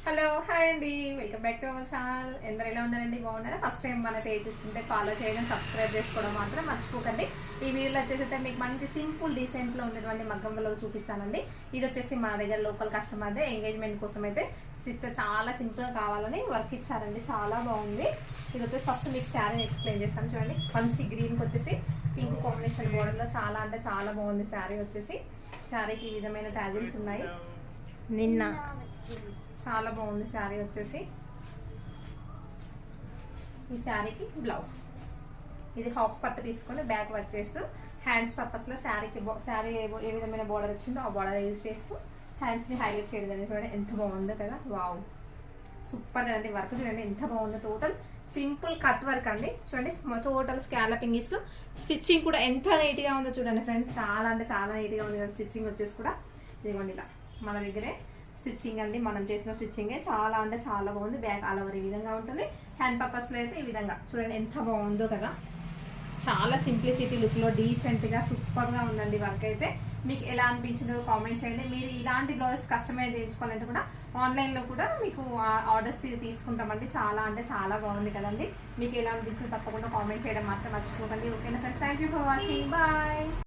Hello hi అండి, welcome back to our channel. ఎందరు ఎలా ఉన్నారండి? బాగున్నారా? ఫస్ట్ టైం మన పేజ్ చూస్తుంటే ఫాలో చేయడం, సబ్స్క్రైబ్ చేసుకోవడం మాత్రం మర్చిపోకండి. ఈ వీడియోలో వచ్చేసి మీకు మంచి సింపుల్ డీసెంట్లో ఉన్నటువంటి మగ్గం బ్లౌజ్ చూపిస్తానండి. ఇది వచ్చేసి మా దగ్గర లోకల్ కస్టమర్ ఎంగేజ్మెంట్ కోసం అయితే సిస్టర్ చాలా సింపుల్గా కావాలని వర్క్ ఇచ్చారండి. చాలా బాగుంది. ఇది వచ్చేసి ఫస్ట్ మీకు శారీ ఎక్స్ప్లెయిన్ చేస్తాను చూడండి. మంచి గ్రీన్కి వచ్చేసి పింక్ కాంబినేషన్ బోర్డర్లో చాలా అంటే చాలా బాగుంది శారీ వచ్చేసి. శారీకి ఈ విధమైన టాజిల్స్ ఉన్నాయి. నిన్న చాలా బాగుంది శారీ వచ్చేసి. ఈ శారీకి బ్లౌజ్ ఇది హాఫ్ పట్టు తీసుకొని బ్యాక్ వర్క్ చేస్తూ హ్యాండ్స్ పర్పస్లో శారీకి శారీ ఏ విధమైన బోర్డర్ వచ్చిందో ఆ బోర్డర్ యూజ్ చేస్తూ హ్యాండ్స్ని హైలైట్ చేయడం అనేది చూడండి. ఎంత బాగుందో కదా, వావ్ సూపర్ కదండి. వర్క్ చూడండి ఎంత బాగుందో. టోటల్ సింపుల్ కట్ వర్క్ అండి చూడండి. టోటల్ స్కాలపింగ్ ఇస్తూ స్టిచ్చింగ్ కూడా ఎంత నీట్గా ఉందో చూడండి ఫ్రెండ్స్. చాలా అంటే చాలా నీట్గా ఉంది కదా స్టిచ్చింగ్ వచ్చేసి కూడా. ఇదిగోండి ఇలా మన దగ్గరే స్టిచ్చింగ్ అండి, మనం చేసిన స్టిచ్చింగే చాలా అంటే చాలా బాగుంది. బ్యాక్ ఆల్ ఓవర్ ఈ విధంగా ఉంటుంది. హ్యాండ్ పర్పస్లో అయితే ఈ విధంగా చూడండి ఎంత బాగుందో కదా. చాలా సింప్లిసిటీ లుక్లో డీసెంట్గా సూపర్గా ఉందండి వర్క్ అయితే. మీకు ఎలా అనిపించిందో కామెంట్ చేయండి. మీరు ఇలాంటి బ్లౌజ్ కస్టమైజ్ చేయించుకోవాలంటే కూడా ఆన్లైన్లో కూడా మీకు ఆర్డర్స్ తీసుకుంటామండి. చాలా అంటే చాలా బాగుంది కదండి. మీకు ఎలా అనిపించిందో తప్పకుండా కామెంట్ చేయడం మాత్రం మర్చిపోకండి. ఓకేనా friends, thank you for watching, bye.